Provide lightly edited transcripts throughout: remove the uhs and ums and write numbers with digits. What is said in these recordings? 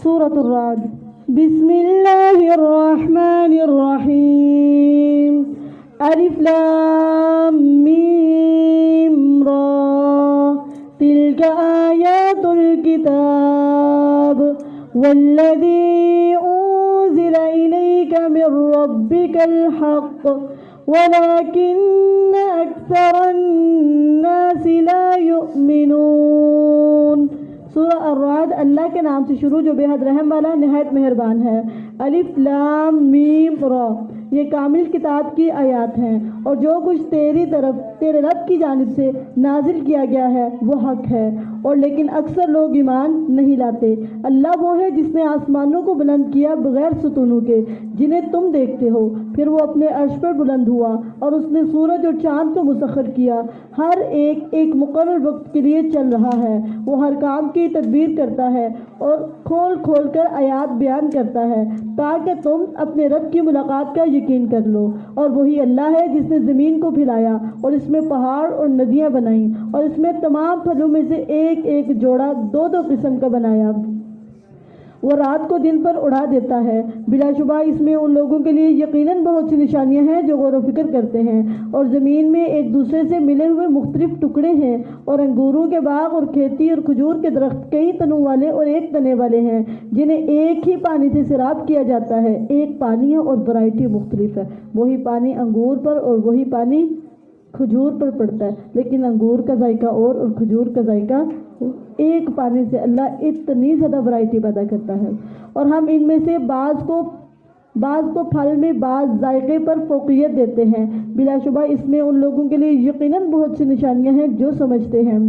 سورة الرعد. بسم اللہ الرحمن الرحیم. الف لام میم را تلک آیات الکتاب والذی انزل الیک من ربک الحق ولكن اکثر الناس لا یؤمنون. سورہ الرعد اللہ کے نام سے شروع جو بے حد رحم والا نہایت مہربان ہے. الف لام میم را یہ کامل کتاب کی آیات ہیں اور جو کچھ تیرے رب کی جانب سے نازل کیا گیا ہے وہ حق ہے اور لیکن اکثر لوگ ایمان نہیں لاتے. اللہ وہ ہے جس نے آسمانوں کو بلند کیا بغیر ستونوں کے جنہیں تم دیکھتے ہو، پھر وہ اپنے عرش پر بلند ہوا اور اس نے سورج اور چاند کو مسخر کیا، ہر ایک مقرر وقت کے لیے چل رہا ہے. وہ ہر کام کی تدبیر کرتا ہے اور کھول کھول کر آیات بیان کرتا ہے تاکہ تم اپنے رب کی ملاقات کا یقین کر لو. اور وہی اللہ ہے جس نے زمین کو پھیلایا اور اس میں پہاڑ اور ندیاں بنائیں اور اس میں تمام پھلوں میں سے ایک جوڑا دو قسم کا بنایا. وہ رات کو دن پر اڑا دیتا ہے. بلا شبہ اس میں ان لوگوں کے لیے یقیناً بہت سی نشانیاں ہیں جو غور و فکر کرتے ہیں. اور زمین میں ایک دوسرے سے ملے ہوئے مختلف ٹکڑے ہیں اور انگوروں کے باغ اور کھیتی اور کھجور کے درخت کئی تنوں والے اور ایک تنے والے ہیں جنہیں ایک ہی پانی سے سیراب کیا جاتا ہے. ایک پانی ہے اور ورائٹی مختلف ہے. وہی پانی انگور پر اور وہی پانی کھجور پر پڑتا ہے، لیکن انگور کا ذائقہ اور کھجور کا ذائقہ ایک پانی سے اللہ اتنی زیادہ ورائٹی پیدا کرتا ہے. اور ہم ان میں سے بعض کو پھل میں بعض ذائقے پر فوقیت دیتے ہیں. بلا شبہ اس میں ان لوگوں کے لیے یقیناً بہت سی نشانیاں ہیں جو سمجھتے ہیں.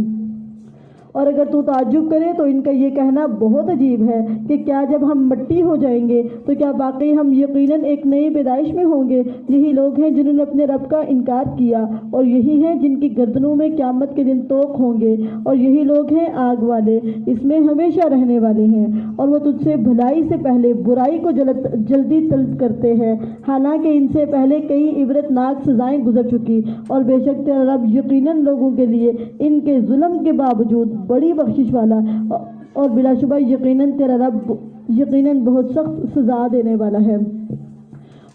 اور اگر تو تعجب کرے تو ان کا یہ کہنا بہت عجیب ہے کہ کیا جب ہم مٹی ہو جائیں گے تو کیا واقعی ہم یقیناً ایک نئی پیدائش میں ہوں گے. یہی لوگ ہیں جنہوں نے اپنے رب کا انکار کیا اور یہی ہیں جن کی گردنوں میں قیامت کے دن طوق ہوں گے. اور یہی لوگ ہیں آگ والے، اس میں ہمیشہ رہنے والے ہیں. اور وہ تجھ سے بھلائی سے پہلے برائی کو جلدی طلب کرتے ہیں، حالانکہ ان سے پہلے کئی عبرت ناک سزائیں گزر چکی. اور بے شک تیرا رب یقیناً لوگوں کے لیے ان کے ظلم کے باوجود بڑی بخشش والا اور بلا شبہ یقیناً تیرا رب یقیناً بہت سخت سزا دینے والا ہے.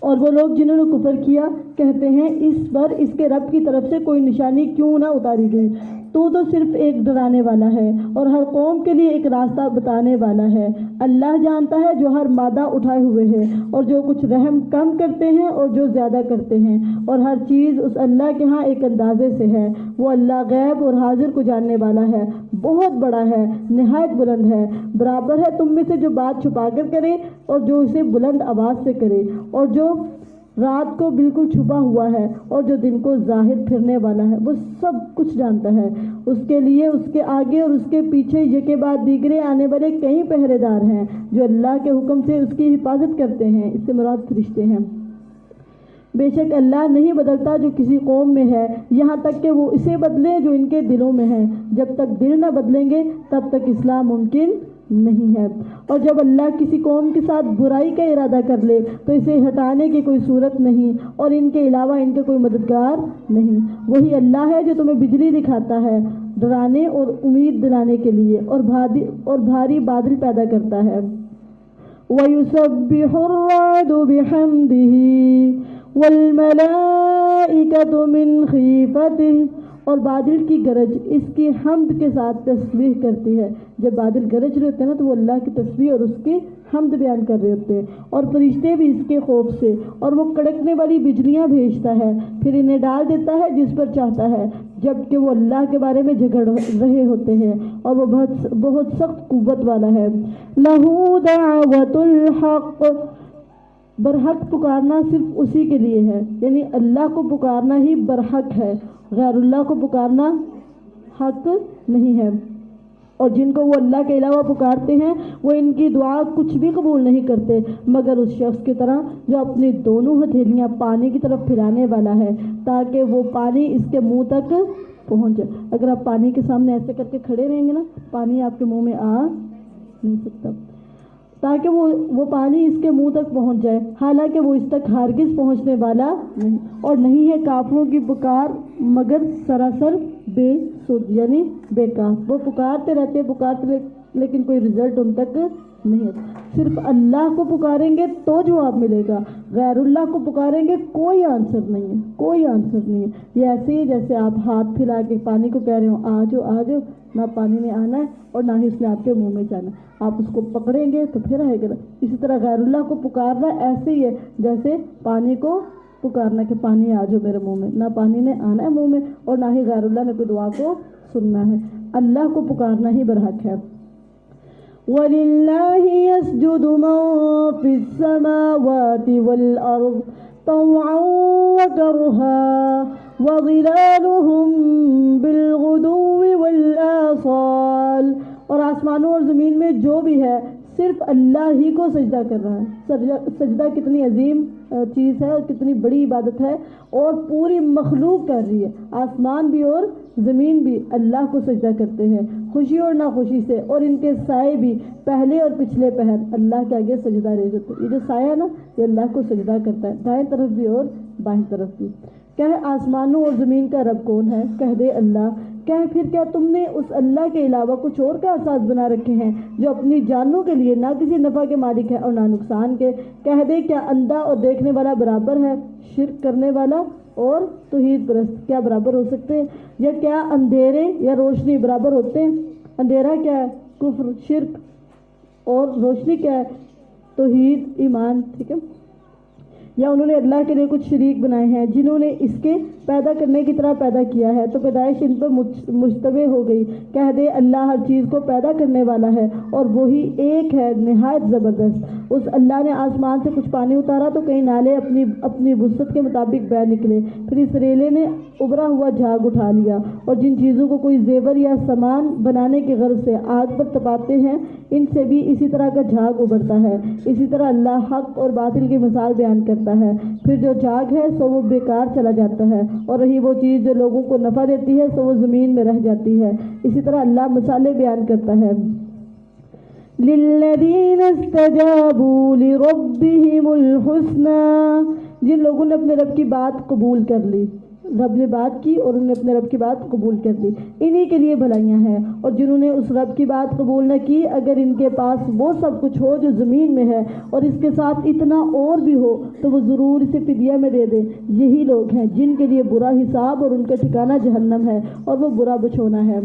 اور وہ لوگ جنہوں نے کفر کیا کہتے ہیں اس پر اس کے رب کی طرف سے کوئی نشانی کیوں نہ اتاری گئی. تو صرف ایک ڈرانے والا ہے اور ہر قوم کے لیے ایک راستہ بتانے والا ہے. اللہ جانتا ہے جو ہر مادہ اٹھائے ہوئے ہے اور جو کچھ رحم کم کرتے ہیں اور جو زیادہ کرتے ہیں، اور ہر چیز اس اللہ کے ہاں ایک اندازے سے ہے. وہ اللہ غیب اور حاضر کو جاننے والا ہے، بہت بڑا ہے، نہایت بلند ہے. برابر ہے تم میں سے جو بات چھپا کر کرے اور جو اسے بلند آواز سے کرے، اور جو رات کو بالکل چھپا ہوا ہے اور جو دن کو ظاہر پھرنے والا ہے. وہ سب کچھ جانتا ہے. اس کے لیے اس کے آگے اور اس کے پیچھے یکے بعد دیگرے آنے والے کئی پہرے دار ہیں جو اللہ کے حکم سے اس کی حفاظت کرتے ہیں. اس سے مراد فرشتے ہیں. بے شک اللہ نہیں بدلتا جو کسی قوم میں ہے یہاں تک کہ وہ اسے بدلے جو ان کے دلوں میں ہے. جب تک دل نہ بدلیں گے تب تک اسلام ممکن نہیں ہے. اور جب اللہ کسی قوم کے ساتھ برائی کا ارادہ کر لے تو اسے ہٹانے کی کوئی صورت نہیں اور ان کے علاوہ ان کے کوئی مددگار نہیں. وہی اللہ ہے جو تمہیں بجلی دکھاتا ہے ڈرانے اور امید دلانے کے لیے اور بھاری بادل پیدا کرتا ہے. وَيُسَبِّحُ الرَّعْدُ بِحَمْدِهِ وَالْمَلَائِكَةُ مِنْ خِیفَتِهِ. اور بادل کی گرج اس کی حمد کے ساتھ تسبیح کرتی ہے. جب بادل گرج رہے ہوتے ہیں نا تو وہ اللہ کی تسبیح اور اس کی حمد بیان کر رہے ہوتے ہیں. اور فرشتے بھی اس کے خوف سے. اور وہ کڑکنے والی بجلیاں بھیجتا ہے، پھر انہیں ڈال دیتا ہے جس پر چاہتا ہے، جبکہ وہ اللہ کے بارے میں جھگڑ رہے ہوتے ہیں اور وہ بہت سخت قوت والا ہے. لَهُ دَعْوَةُ الْحَقِّ. برحق پکارنا صرف اسی کے لیے ہے، یعنی اللہ کو پکارنا ہی برحق ہے، غیر اللہ کو پکارنا حق نہیں ہے. اور جن کو وہ اللہ کے علاوہ پکارتے ہیں وہ ان کی دعا کچھ بھی قبول نہیں کرتے مگر اس شخص کی طرح جو اپنی دونوں ہتھیلیاں پانی کی طرف پھیلانے والا ہے تاکہ وہ پانی اس کے منہ تک پہنچ جائے. اگر آپ پانی کے سامنے ایسے کر کے کھڑے رہیں گے نا پانی آپ کے منہ میں آ نہیں سکتا، تاکہ وہ پانی اس کے منہ تک پہنچ جائے، حالانکہ وہ اس تک ہرگز پہنچنے والا نہیں. اور نہیں ہے کافروں کی پکار مگر سراسر بے سود، یعنی بیکار. وہ پکارتے رہتے لیکن کوئی رزلٹ ان تک نہیں ہوتا. صرف اللہ کو پکاریں گے تو جواب ملے گا. غیر اللہ کو پکاریں گے کوئی آنسر نہیں ہے, کوئی آنسر نہیں ہے. یہ ایسے ہی جیسے آپ ہاتھ پھیلا کے پانی کو کہہ رہے ہو آ جاؤ آ جاؤ, نہ پانی نے آنا ہے اور نہ ہی اس نے آپ کے منہ میں جانا ہے. آپ اس کو پکڑیں گے تو پھر آئے گا. اسی طرح غیر اللہ کو پکارنا ایسے ہی ہے جیسے پانی کو پکارنا کہ پانی آ جاؤ میرے منہ میں. نہ پانی نے آنا ہے منہ میں اور نہ ہی غیر اللہ نے کوئی دعا کو سننا ہے. اللہ کو پکارنا ہی برحق ہے. وَلِلَّهِ يَسْجُدُ مَن فِي السَّمَاوَاتِ وَالْأَرْضِ طَوْعًا وَكَرْهًا وَظِلَالُهُم بِالْغُدُوِّ وَالْآصَالِ. اور آسمانوں اور زمین میں جو بھی ہے صرف اللہ ہی کو سجدہ کر رہا ہے. سجدہ کتنی عظیم چیز ہے اور کتنی بڑی عبادت ہے, اور پوری مخلوق کر رہی ہے. آسمان بھی اور زمین بھی اللہ کو سجدہ کرتے ہیں خوشی اور ناخوشی سے, اور ان کے سائے بھی پہلے اور پچھلے پہر اللہ کے آگے سجدہ ریز ہوتے ہیں. یہ جو سایہ ہے نا یہ اللہ کو سجدہ کرتا ہے, دائیں طرف بھی اور بائیں طرف بھی. کہے آسمانوں اور زمین کا رب کون ہے؟ کہہ دے اللہ. کہے پھر کیا تم نے اس اللہ کے علاوہ کچھ اور کا اساس بنا رکھے ہیں جو اپنی جانوں کے لیے نہ کسی نفع کے مالک ہے اور نہ نقصان کے؟ کہہ دے کیا اندھا اور دیکھنے والا برابر ہے؟ شرک کرنے والا اور توحید پرست کیا برابر ہو سکتے ہیں؟ یا کیا اندھیرے یا روشنی برابر ہوتے ہیں؟ اندھیرا کیا ہے؟ کفر شرک, اور روشنی کیا ہے؟ توحید ایمان. ٹھیک ہے. یا انہوں نے اللہ کے لیے کچھ شریک بنائے ہیں جنہوں نے اس کے پیدا کرنے کی طرح پیدا کیا ہے تو پیدائش ان پر مشتبہ ہو گئی. کہہ دے اللہ ہر چیز کو پیدا کرنے والا ہے اور وہی ایک ہے نہایت زبردست. اس اللہ نے آسمان سے کچھ پانی اتارا تو کئی نالے اپنی وسعت کے مطابق بہہ نکلے. پھر اس ریلے نے ابھرا ہوا جھاگ اٹھا لیا, اور جن چیزوں کو کوئی زیور یا سامان بنانے کی غرض سے آگ پر تپاتے ہیں ان سے بھی اسی طرح کا جھاگ ابھرتا ہے. اسی طرح اللہ حق اور باطل کی مثال بیان کرتا ہے. پھر جو جھاگ ہے سو وہ بیکار چلا جاتا ہے, اور رہی وہ چیز جو لوگوں کو نفع دیتی ہے سو وہ زمین میں رہ جاتی ہے. اسی طرح اللہ مثالیں بیان کرتا ہے. لِلَّذِينَ اسْتَجَابُوا لِرَبِّهِمُ الْحُسْنَى. جن لوگوں نے اپنے رب کی بات قبول کر لی, رب نے بات کی اور انہوں نے اپنے رب کی بات قبول کر لی, انہی کے لیے بھلائیاں ہیں. اور جنہوں نے اس رب کی بات قبول نہ کی, اگر ان کے پاس وہ سب کچھ ہو جو زمین میں ہے اور اس کے ساتھ اتنا اور بھی ہو تو وہ ضرور اسے فدیہ میں دے دیں. یہی لوگ ہیں جن کے لیے برا حساب اور ان کا ٹھکانہ جہنم ہے اور وہ برا بچھونا ہے.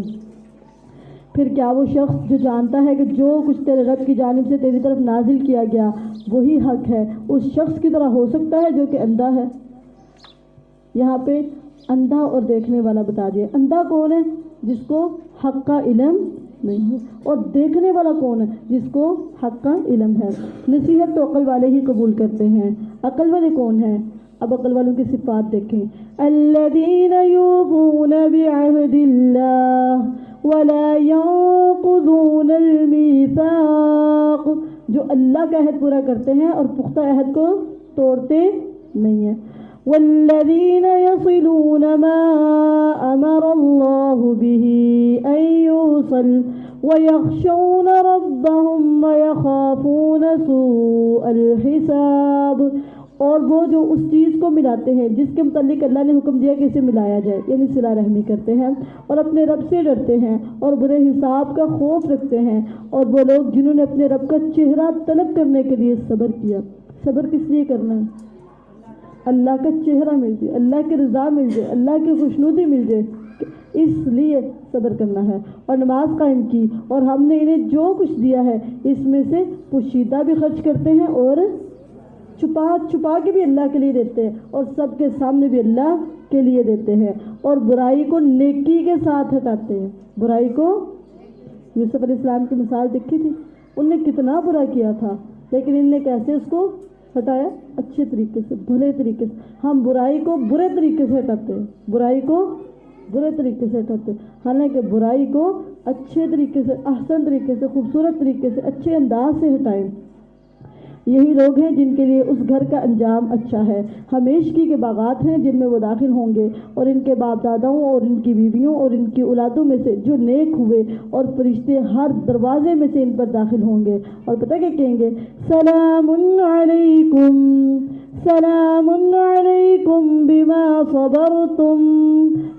پھر کیا وہ شخص جو جانتا ہے کہ جو کچھ تیرے رب کی جانب سے تیری طرف نازل کیا گیا وہی حق ہے, اس شخص کی طرح ہو سکتا ہے جو کہ اندھا ہے؟ یہاں پہ اندھا اور دیکھنے والا بتا دیا. اندھا کون ہے؟ جس کو حق کا علم نہیں ہے. اور دیکھنے والا کون ہے؟ جس کو حق کا علم ہے. نصیحت تو عقل والے ہی قبول کرتے ہیں. عقل والے کون ہیں؟ اب عقل والوں کی صفات دیکھیں. الذین یوفون بعہد اللہ ولا ينقضون المیثاق. جو اللہ کا عہد پورا کرتے ہیں اور پختہ عہد کو توڑتے نہیں ہیں. والذین یصلون ما امر اللہ به ان یوصل ویخشون ربهم ویخافون سوء الحساب. اور وہ جو اس چیز کو ملاتے ہیں جس کے متعلق اللہ نے حکم دیا کہ اسے ملایا جائے, یعنی صلہ رحمی کرتے ہیں, اور اپنے رب سے ڈرتے ہیں اور برے حساب کا خوف رکھتے ہیں. اور وہ لوگ جنہوں نے اپنے رب کا چہرہ طلب کرنے کے لیے صبر کیا. صبر کس لیے کرنا ہے؟ اللہ کا چہرہ مل جائے, اللہ کی رضا مل جائے, اللہ کی خوشنودی مل جائے, اس لیے صبر کرنا ہے. اور نماز قائم کی, اور ہم نے انہیں جو کچھ دیا ہے اس میں سے پوشیدہ بھی خرچ کرتے ہیں اور چھپا کے بھی اللہ کے لیے دیتے ہیں, اور سب کے سامنے بھی اللہ کے لیے دیتے ہیں. اور برائی کو نیکی کے ساتھ ہٹاتے ہیں. برائی کو, یوسف علیہ السلام کی مثال دیکھی تھی, ان نے کتنا برا کیا تھا لیکن ان نے کیسے اس کو ہٹایا؟ اچھے طریقے سے, بھلے طریقے سے. ہم برائی کو برے طریقے سے ہٹاتے ہیں, برائی کو برے طریقے سے ہٹاتے ہیں, حالانکہ برائی کو اچھے طریقے سے, احسن طریقے سے, خوبصورت طریقے سے, اچھے انداز سے ہٹائیں. یہی لوگ ہیں جن کے لیے اس گھر کا انجام اچھا ہے، ہمیشگی کے باغات ہیں جن میں وہ داخل ہوں گے، اور ان کے باپ داداؤں اور ان کی بیویوں اور ان کی اولادوں میں سے جو نیک ہوئے، اور فرشتے ہر دروازے میں سے ان پر داخل ہوں گے، اور پتہ کیا کہیں گے؟ سلام علیکم، سلام علیکم بما صبرتم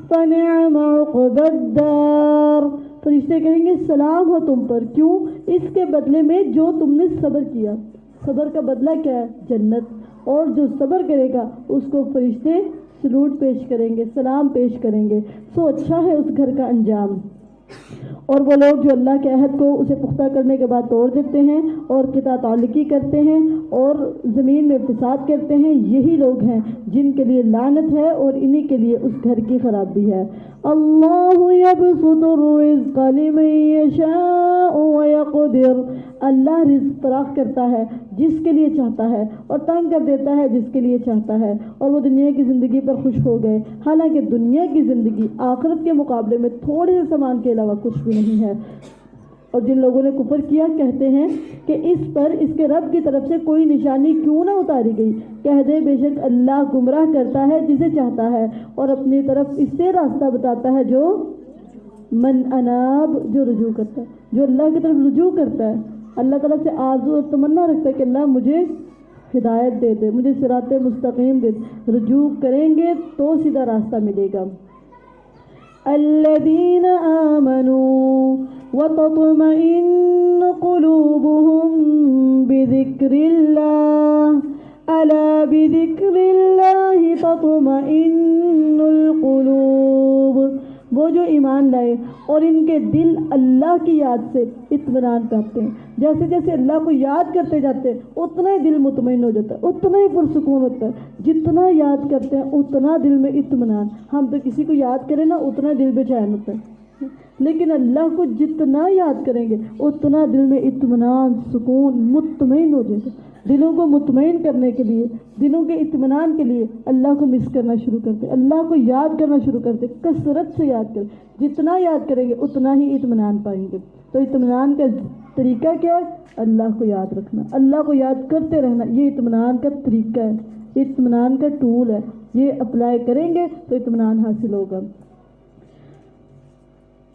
فنعم عقبی الدار۔ فرشتے کہیں گے سلام ہو تم پر، کیوں؟ اس کے بدلے میں جو تم نے صبر کیا۔ صبر کا بدلہ کیا ہے؟ جنت، اور جو صبر کرے گا اس کو فرشتے سلوٹ پیش کریں گے، سلام پیش کریں گے، سو اچھا ہے اس گھر کا انجام۔ اور وہ لوگ جو اللہ کے عہد کو اسے پختہ کرنے کے بعد توڑ دیتے ہیں اور قطع تعلقی کرتے ہیں اور زمین میں فساد کرتے ہیں، یہی لوگ ہیں جن کے لیے لعنت ہے اور انہی کے لیے اس گھر کی خرابی ہے۔ اللہ یبسط الرزق لمن یشاء ویقدر، اللہ رزق فراخ کرتا ہے جس کے لیے چاہتا ہے اور تنگ کر دیتا ہے جس کے لیے چاہتا ہے۔ اور وہ دنیا کی زندگی پر خوش ہو گئے، حالانکہ دنیا کی زندگی آخرت کے مقابلے میں تھوڑے سے سامان کے علاوہ کچھ بھی نہیں ہے۔ اور جن لوگوں نے کفر کیا کہتے ہیں کہ اس پر اس کے رب کی طرف سے کوئی نشانی کیوں نہ اتاری گئی؟ کہہ دے بے شک اللہ گمراہ کرتا ہے جسے چاہتا ہے اور اپنی طرف اس سے راستہ بتاتا ہے جو من اناب، جو رجوع کرتا ہے، جو اللہ کی طرف رجوع کرتا ہے، اللہ تعالیٰ سے آرزو اور تمنا رکھتا ہے کہ اللہ مجھے ہدایت دے دے، مجھے صراط مستقیم دے دے۔ رجوع کریں گے تو سیدھا راستہ ملے گا۔ الذین آمنوا وتطمئن قلوبهم بذکر اللہ الا بذکر اللہ تطمئن القلوب، وہ جو ایمان لائے اور ان کے دل اللہ کی یاد سے اطمینان پاتے ہیں۔ جیسے جیسے اللہ کو یاد کرتے جاتے ہیں اتنا ہی دل مطمئن ہو جاتا ہے، اتنا ہی پرسکون ہوتا ہے۔ جتنا یاد کرتے ہیں اتنا دل میں اطمینان۔ ہم تو کسی کو یاد کریں نا اتنا دل بے چین ہوتا ہے، لیکن اللہ کو جتنا یاد کریں گے اتنا دل میں اطمینان، سکون، مطمئن ہو جائے گا۔ دلوں کو مطمئن کرنے کے لیے، دلوں کے اطمینان کے لیے اللہ کو مس کرنا شروع کرتے، اللہ کو یاد کرنا شروع کرتے، کثرت سے یاد کریں۔ جتنا یاد کریں گے اتنا ہی اطمینان پائیں گے۔ تو اطمینان کا طریقہ کیا ہے؟ اللہ کو یاد رکھنا، اللہ کو یاد کرتے رہنا، یہ اطمینان کا طریقہ ہے، اطمینان کا ٹول ہے۔ یہ اپلائی کریں گے تو اطمینان حاصل ہوگا۔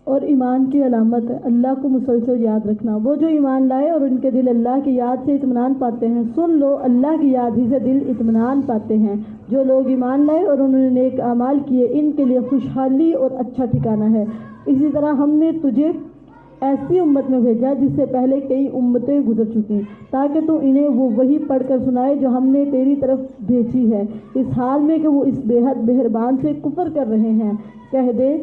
اور ایمان کی علامت ہے اللہ کو مسلسل یاد رکھنا۔ وہ جو ایمان لائے اور ان کے دل اللہ کی یاد سے اطمینان پاتے ہیں، سن لو اللہ کی یاد ہی سے دل اطمینان پاتے ہیں۔ جو لوگ ایمان لائے اور انہوں نے نیک اعمال کیے ان کے لیے خوشحالی اور اچھا ٹھکانہ ہے۔ اسی طرح ہم نے تجھے ایسی امت میں بھیجا جس سے پہلے کئی امتیں گزر چکی تاکہ تو انہیں وہ وحی پڑھ کر سنائے جو ہم نے تیری طرف بھیجی ہے، اس حال میں کہ وہ اس بے حد مہربان سے کفر کر رہے ہیں۔ کہہ دے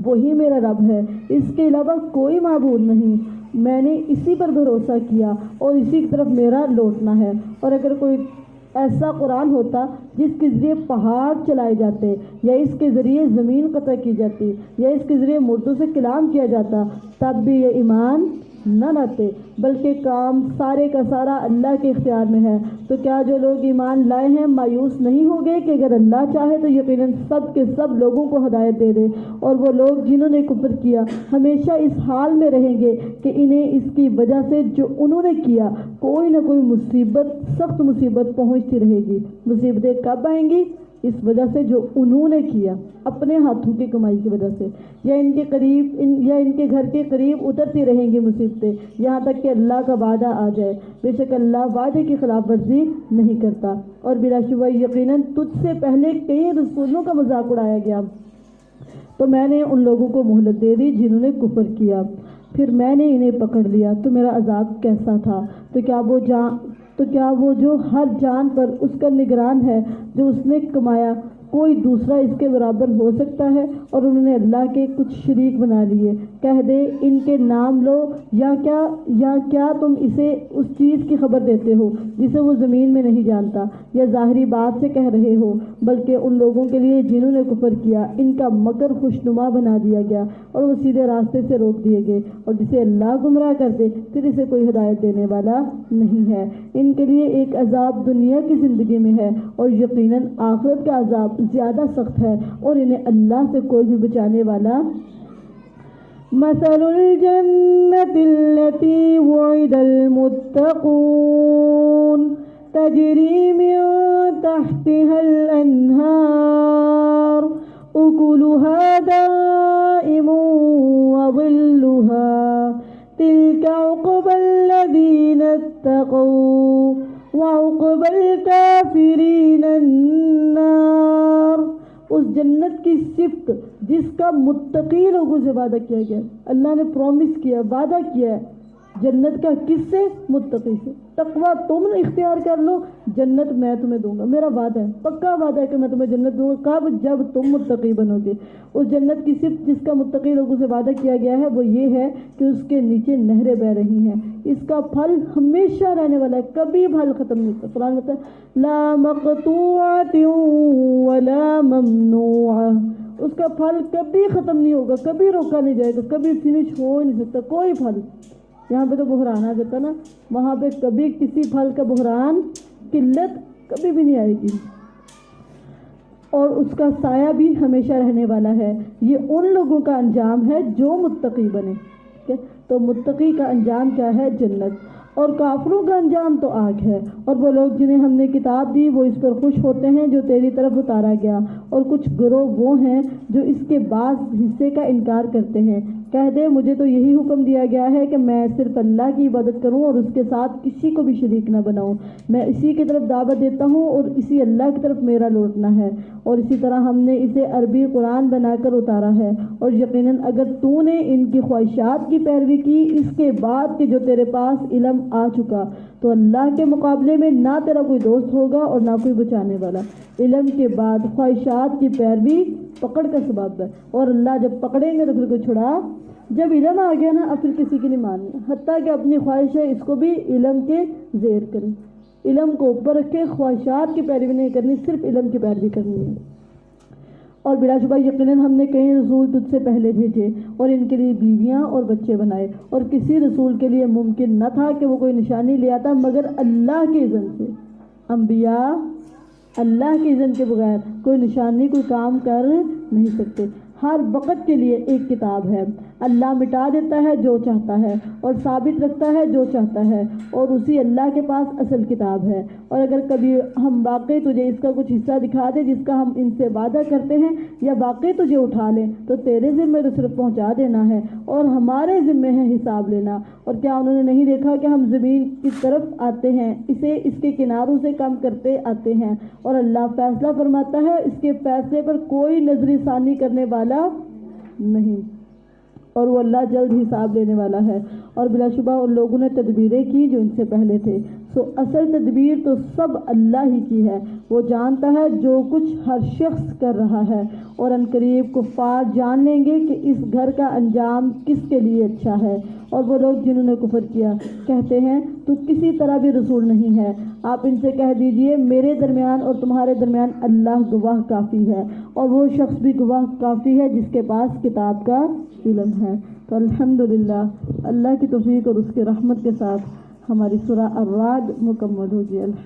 وہی میرا رب ہے، اس کے علاوہ کوئی معبود نہیں، میں نے اسی پر بھروسہ کیا اور اسی کی طرف میرا لوٹنا ہے۔ اور اگر کوئی ایسا قرآن ہوتا جس کے ذریعے پہاڑ چلائے جاتے یا اس کے ذریعے زمین قطع کی جاتی یا اس کے ذریعے مردوں سے کلام کیا جاتا تب بھی یہ ایمان نہ لاتے، بلکہ کام سارے کا سارا اللہ کے اختیار میں ہے۔ تو کیا جو لوگ ایمان لائے ہیں مایوس نہیں ہو گئے کہ اگر اللہ چاہے تو یقیناً سب کے سب لوگوں کو ہدایت دے دے؟ اور وہ لوگ جنہوں نے کفر کیا ہمیشہ اس حال میں رہیں گے کہ انہیں اس کی وجہ سے جو انہوں نے کیا کوئی نہ کوئی مصیبت، سخت مصیبت پہنچتی رہے گی۔ مصیبتیں کب آئیں گی؟ اس وجہ سے جو انہوں نے کیا اپنے ہاتھوں کی کمائی کی وجہ سے، یا ان کے قریب یا ان کے گھر کے قریب اترتی رہیں گی مصیبتیں یہاں تک کہ اللہ کا وعدہ آ جائے۔ بے شک اللہ وعدے کی خلاف ورزی نہیں کرتا، اور بلا شبہ یقیناً تجھ سے پہلے کئی رسولوں کا مذاق اڑایا گیا، تو میں نے ان لوگوں کو مہلت دے دی جنہوں نے کفر کیا، پھر میں نے انہیں پکڑ لیا تو میرا عذاب کیسا تھا۔ تو کیا وہ جو ہر جان پر اس کا نگران ہے جو اس نے کمایا کوئی دوسرا اس کے برابر ہو سکتا ہے؟ اور انہوں نے اللہ کے کچھ شریک بنا لیے۔ کہہ دے ان کے نام لو، یا کیا تم اسے اس چیز کی خبر دیتے ہو جسے وہ زمین میں نہیں جانتا، یا ظاہری بات سے کہہ رہے ہو؟ بلکہ ان لوگوں کے لیے جنہوں نے کفر کیا ان کا مکر خوشنما بنا دیا گیا اور وہ سیدھے راستے سے روک دیے گئے، اور جسے اللہ گمراہ کر دے پھر اسے کوئی ہدایت دینے والا نہیں ہے۔ ان کے لیے ایک عذاب دنیا کی زندگی میں ہے اور یقیناً آخرت کا عذاب زیادہ سخت ہے، اور انہیں اللہ سے کوئی بھی بچانے والا مثل الجنة التي وعد المتقون تجري من تحتها الأنهار أكلها دائم وظلها تلك عقبى الذين اتقوا وعقبى الكافرين النار. اس جنت کی صفت جس کا متقی لوگوں سے وعدہ کیا گیا. اللہ نے پرومس کیا، وعدہ کیا ہے جنت کا. کس سے؟ متقی سے. تقویٰ تم اختیار کر لو، جنت میں تمہیں دوں گا. میرا وعدہ ہے، پکا وعدہ ہے کہ میں تمہیں جنت دوں گا. کب؟ جب تم متقی بنو گے. اس جنت کی صفت جس کا متقی لوگوں سے وعدہ کیا گیا ہے وہ یہ ہے کہ اس کے نیچے نہریں بہہ رہی ہیں. اس کا پھل ہمیشہ رہنے والا ہے، کبھی پھل ختم نہیں ہوتا. قرآن کہتا ہے لا مقطوعۃ ولا ممنوعہ. اس کا پھل کبھی ختم نہیں ہوگا، کبھی روکا نہیں جائے گا، کبھی فنش ہو ہی نہیں سکتا کوئی پھل. یہاں پہ تو بحران آ جاتا نا، وہاں پہ کبھی کسی پھل کا بحران، قلت کبھی بھی نہیں آئے گی. اور اس کا سایہ بھی ہمیشہ رہنے والا ہے. یہ ان لوگوں کا انجام ہے جو متقی بنے. تو متقی کا انجام کیا ہے؟ جنت. اور کافروں کا انجام تو آگ ہے. اور وہ لوگ جنہیں ہم نے کتاب دی وہ اس پر خوش ہوتے ہیں جو تیری طرف اتارا گیا. اور کچھ گروہ وہ ہیں جو اس کے بعض حصے کا انکار کرتے ہیں. کہہ دے مجھے تو یہی حکم دیا گیا ہے کہ میں صرف اللہ کی عبادت کروں اور اس کے ساتھ کسی کو بھی شریک نہ بناؤں. میں اسی کی طرف دعوت دیتا ہوں اور اسی اللہ کی طرف میرا لوٹنا ہے. اور اسی طرح ہم نے اسے عربی قرآن بنا کر اتارا ہے. اور یقیناً اگر تو نے ان کی خواہشات کی پیروی کی اس کے بعد کہ جو تیرے پاس علم آ چکا تو اللہ کے مقابلے میں نہ تیرا کوئی دوست ہوگا اور نہ کوئی بچانے والا. علم کے بعد خواہشات کی پیروی پکڑ کا سبب ہے. اور اللہ جب پکڑیں گے تو پھر کوئی چھڑا. جب علم آ گیا نا اب پھر کسی کی نہیں ماننی، حتیٰ کہ اپنی خواہش ہے اس کو بھی علم کے زیر کریں. علم کو اوپر رکھے، خواہشات کی پیروی نہیں کرنی، صرف علم کی پیروی کرنی ہے. اور بلا شبہ یقیناً ہم نے کئی رسول تجھ سے پہلے بھیجے اور ان کے لیے بیویاں اور بچے بنائے. اور کسی رسول کے لیے ممکن نہ تھا کہ وہ کوئی نشانی لے آتا مگر اللہ کی اذن سے. انبیاء اللہ کی اذن کے بغیر کوئی نشانی، کوئی کام کر نہیں سکتے. ہر وقت کے لیے ایک کتاب ہے. اللہ مٹا دیتا ہے جو چاہتا ہے اور ثابت رکھتا ہے جو چاہتا ہے. اور اسی اللہ کے پاس اصل کتاب ہے. اور اگر کبھی ہم واقعی تجھے اس کا کچھ حصہ دکھا دیں جس کا ہم ان سے وعدہ کرتے ہیں یا واقعی تجھے اٹھا لیں تو تیرے ذمے تو صرف پہنچا دینا ہے اور ہمارے ذمے ہے حساب لینا. اور کیا انہوں نے نہیں دیکھا کہ ہم زمین کی طرف آتے ہیں، اسے اس کے کناروں سے کم کرتے آتے ہیں اور اللہ فیصلہ فرماتا ہے، اس کے فیصلے پر کوئی نظری ثانی کرنے والا نہیں اور وہ اللہ جلد حساب لینے والا ہے. اور بلا شبہ ان لوگوں نے تدبیریں کی جو ان سے پہلے تھے. سو اصل تدبیر تو سب اللہ ہی کی ہے. وہ جانتا ہے جو کچھ ہر شخص کر رہا ہے. اور عنقریب کفار جان لیں گے کہ اس گھر کا انجام کس کے لیے اچھا ہے. اور وہ لوگ جنہوں نے کفر کیا کہتے ہیں تو کسی طرح بھی رسول نہیں ہے. آپ ان سے کہہ دیجئے میرے درمیان اور تمہارے درمیان اللہ گواہ کافی ہے اور وہ شخص بھی گواہ کافی ہے جس کے پاس کتاب کا علم ہے. تو الحمدللہ اللہ کی توفیق اور اس کے رحمت کے ساتھ ہماری سورہ الرعد مکمل ہو گئی. الحمد